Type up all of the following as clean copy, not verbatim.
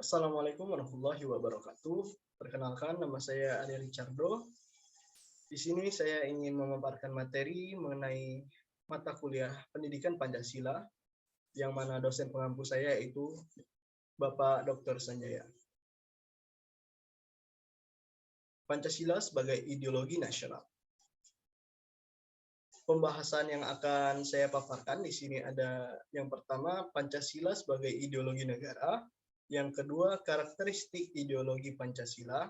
Assalamualaikum warahmatullahi wabarakatuh. Perkenalkan, nama saya Ade Ricardo. Di sini saya ingin memaparkan materi mengenai mata kuliah Pendidikan Pancasila, yang mana dosen pengampu saya yaitu Bapak Dr. Sanjaya. Pancasila sebagai ideologi nasional. Pembahasan yang akan saya paparkan di sini ada yang pertama, Pancasila sebagai ideologi negara. Yang kedua, karakteristik ideologi Pancasila.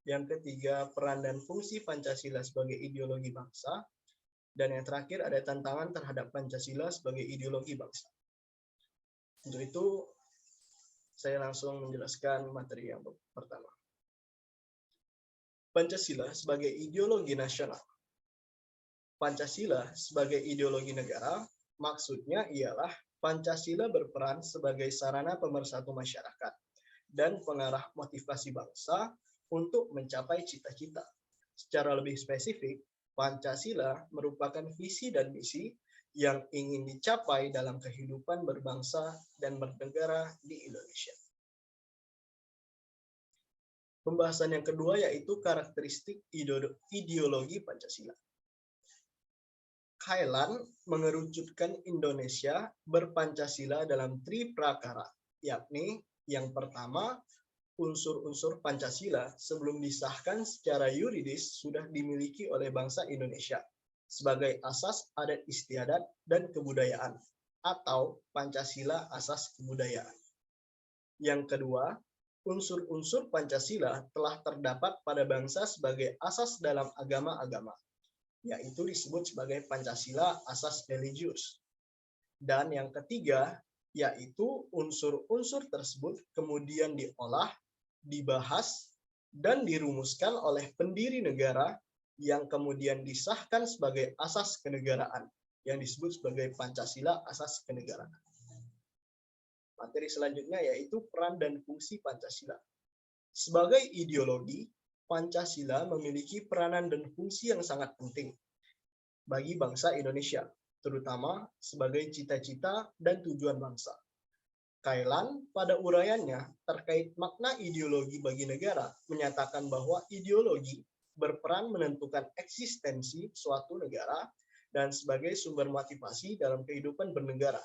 Yang ketiga, peran dan fungsi Pancasila sebagai ideologi bangsa. Dan yang terakhir, ada tantangan terhadap Pancasila sebagai ideologi bangsa. Untuk itu, saya langsung menjelaskan materi yang pertama. Pancasila sebagai ideologi nasional. Pancasila sebagai ideologi negara, maksudnya ialah Pancasila berperan sebagai sarana pemersatu masyarakat dan pengarah motivasi bangsa untuk mencapai cita-cita. Secara lebih spesifik, Pancasila merupakan visi dan misi yang ingin dicapai dalam kehidupan berbangsa dan bernegara di Indonesia. Pembahasan yang kedua yaitu karakteristik ideologi Pancasila. Kailan mengerucutkan Indonesia berpancasila dalam triprakara, yakni yang pertama, unsur-unsur Pancasila sebelum disahkan secara yuridis sudah dimiliki oleh bangsa Indonesia sebagai asas adat istiadat dan kebudayaan atau Pancasila asas kebudayaan. Yang kedua, unsur-unsur Pancasila telah terdapat pada bangsa sebagai asas dalam agama-agama, yaitu disebut sebagai Pancasila asas religius. Dan yang ketiga, yaitu unsur-unsur tersebut kemudian diolah, dibahas, dan dirumuskan oleh pendiri negara yang kemudian disahkan sebagai asas kenegaraan, yang disebut sebagai Pancasila asas kenegaraan. Materi selanjutnya yaitu peran dan fungsi Pancasila. Sebagai ideologi, Pancasila memiliki peranan dan fungsi yang sangat penting bagi bangsa Indonesia, terutama sebagai cita-cita dan tujuan bangsa. Kailan pada uraiannya terkait makna ideologi bagi negara menyatakan bahwa ideologi berperan menentukan eksistensi suatu negara dan sebagai sumber motivasi dalam kehidupan bernegara.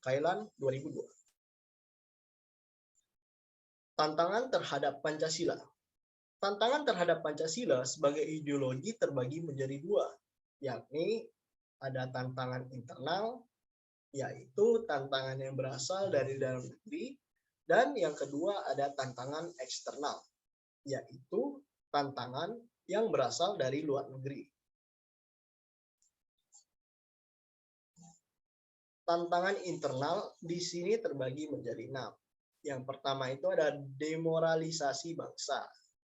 Kailan 2002. Tantangan terhadap Pancasila. Tantangan terhadap Pancasila sebagai ideologi terbagi menjadi dua, yakni ada tantangan internal, yaitu tantangan yang berasal dari dalam negeri, dan yang kedua ada tantangan eksternal, yaitu tantangan yang berasal dari luar negeri. Tantangan internal di sini terbagi menjadi 6. Yang pertama itu ada demoralisasi bangsa.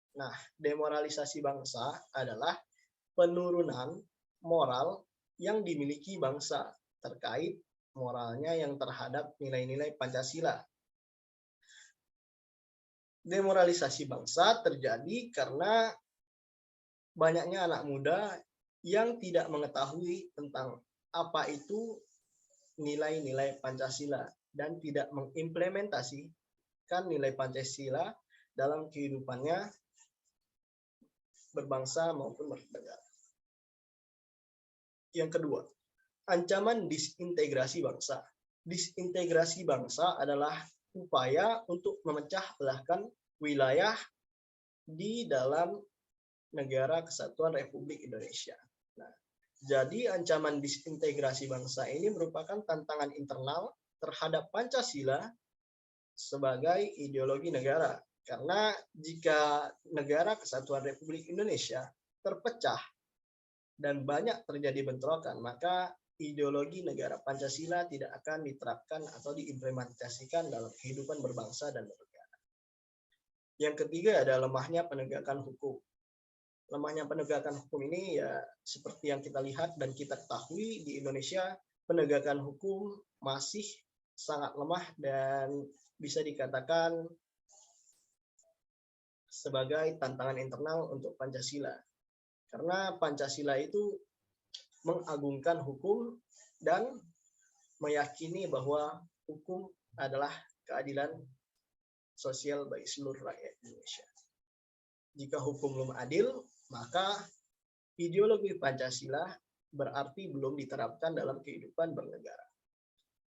Nah, demoralisasi bangsa adalah penurunan moral yang dimiliki bangsa terkait moralnya yang terhadap nilai-nilai Pancasila. Demoralisasi bangsa terjadi karena banyaknya anak muda yang tidak mengetahui tentang apa itu nilai-nilai Pancasila dan tidak mengimplementasikan nilai Pancasila dalam kehidupannya berbangsa maupun bernegara. Yang kedua, ancaman disintegrasi bangsa. Disintegrasi bangsa adalah upaya untuk memecah belahkan wilayah di dalam negara Kesatuan Republik Indonesia. Nah, jadi ancaman disintegrasi bangsa ini merupakan tantangan internal terhadap Pancasila sebagai ideologi negara. Karena jika negara Kesatuan Republik Indonesia terpecah dan banyak terjadi bentrokan, maka ideologi negara Pancasila tidak akan diterapkan atau diimplementasikan dalam kehidupan berbangsa dan bernegara. Yang ketiga ada lemahnya penegakan hukum. Lemahnya penegakan hukum ini ya seperti yang kita lihat dan kita ketahui di Indonesia, penegakan hukum masih sangat lemah dan bisa dikatakan sebagai tantangan internal untuk Pancasila. Karena Pancasila itu mengagungkan hukum dan meyakini bahwa hukum adalah keadilan sosial bagi seluruh rakyat Indonesia. Jika hukum belum adil, maka ideologi Pancasila berarti belum diterapkan dalam kehidupan bernegara.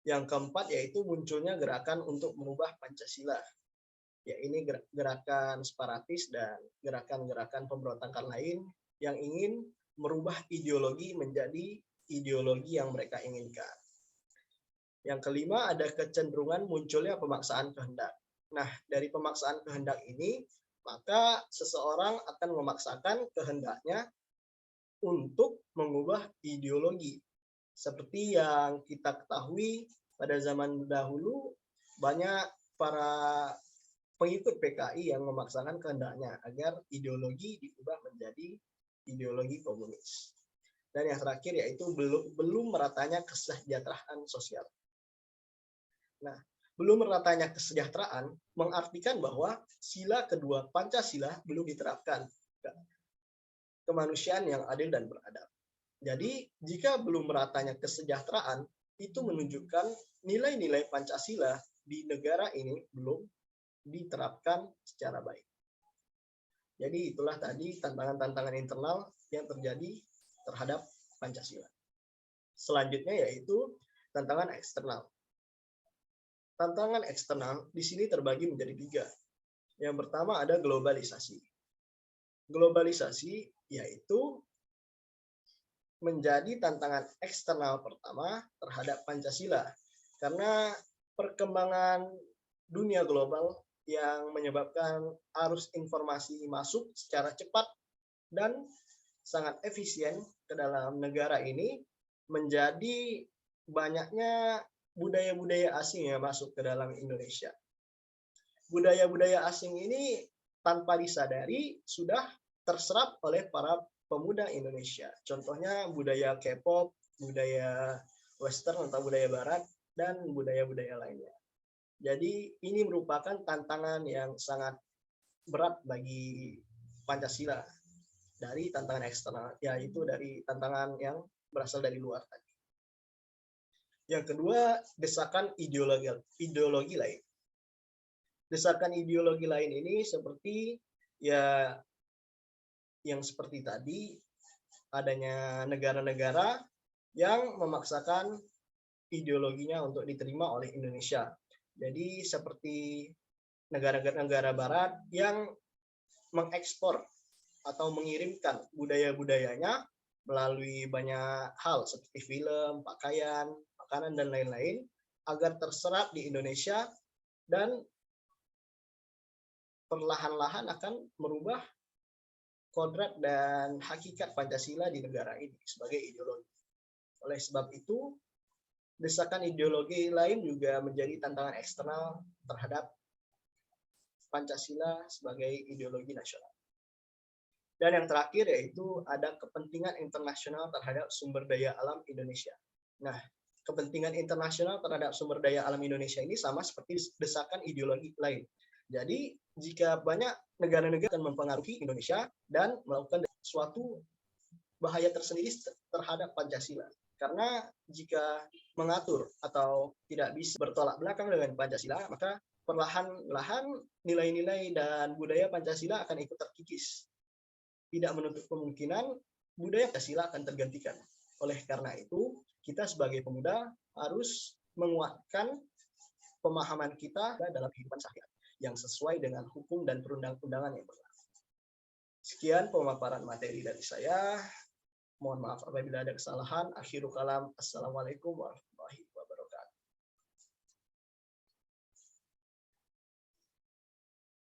Yang keempat yaitu munculnya gerakan untuk mengubah Pancasila. Ya, ini gerakan separatis dan gerakan-gerakan pemberontakan lain yang ingin merubah ideologi menjadi ideologi yang mereka inginkan. Yang kelima, ada kecenderungan munculnya pemaksaan kehendak. Nah, dari pemaksaan kehendak ini, maka seseorang akan memaksakan kehendaknya untuk mengubah ideologi. Seperti yang kita ketahui pada zaman dahulu, banyak para pengikut PKI yang memaksakan kehendaknya agar ideologi diubah menjadi ideologi komunis. Dan yang terakhir yaitu belum meratanya kesejahteraan sosial. Nah, belum meratanya kesejahteraan mengartikan bahwa sila kedua Pancasila belum diterapkan. Kemanusiaan yang adil dan beradab. Jadi, jika belum meratanya kesejahteraan, itu menunjukkan nilai-nilai Pancasila di negara ini belum diterapkan secara baik. Jadi, itulah tadi tantangan-tantangan internal yang terjadi terhadap Pancasila. Selanjutnya yaitu tantangan eksternal. Tantangan eksternal di sini terbagi menjadi 3. Yang pertama ada globalisasi. Globalisasi yaitu menjadi tantangan eksternal pertama terhadap Pancasila. Karena perkembangan dunia global yang menyebabkan arus informasi masuk secara cepat dan sangat efisien ke dalam negara ini, menjadi banyaknya budaya-budaya asing yang masuk ke dalam Indonesia. Budaya-budaya asing ini tanpa disadari sudah terserap oleh para pemuda Indonesia. Contohnya budaya K-pop, budaya Western atau budaya Barat, dan budaya-budaya lainnya. Jadi ini merupakan tantangan yang sangat berat bagi Pancasila dari tantangan eksternal, yaitu dari tantangan yang berasal dari luar tadi. Yang kedua, desakan ideologi lain. Desakan ideologi lain ini seperti ya yang seperti tadi, adanya negara-negara yang memaksakan ideologinya untuk diterima oleh Indonesia. Jadi seperti negara-negara barat yang mengekspor atau mengirimkan budaya-budayanya melalui banyak hal seperti film, pakaian, makanan, dan lain-lain agar terserap di Indonesia dan perlahan-lahan akan merubah kodrat dan hakikat Pancasila di negara ini sebagai ideologi. Oleh sebab itu, desakan ideologi lain juga menjadi tantangan eksternal terhadap Pancasila sebagai ideologi nasional. Dan yang terakhir yaitu ada kepentingan internasional terhadap sumber daya alam Indonesia. Nah, kepentingan internasional terhadap sumber daya alam Indonesia ini sama seperti desakan ideologi lain. Jadi, jika banyak negara-negara akan mempengaruhi Indonesia dan melakukan suatu bahaya tersendiri terhadap Pancasila. Karena jika mengatur atau tidak bisa bertolak belakang dengan Pancasila, maka perlahan-lahan nilai-nilai dan budaya Pancasila akan ikut terkikis. Tidak menutup kemungkinan budaya Pancasila akan tergantikan. Oleh karena itu, kita sebagai pemuda harus menguatkan pemahaman kita dalam kehidupan sehari-hari yang sesuai dengan hukum dan perundang-undangan yang berlaku. Sekian pemaparan materi dari saya. Mohon maaf apabila ada kesalahan. Akhirul kalam. Assalamualaikum warahmatullahi wabarakatuh.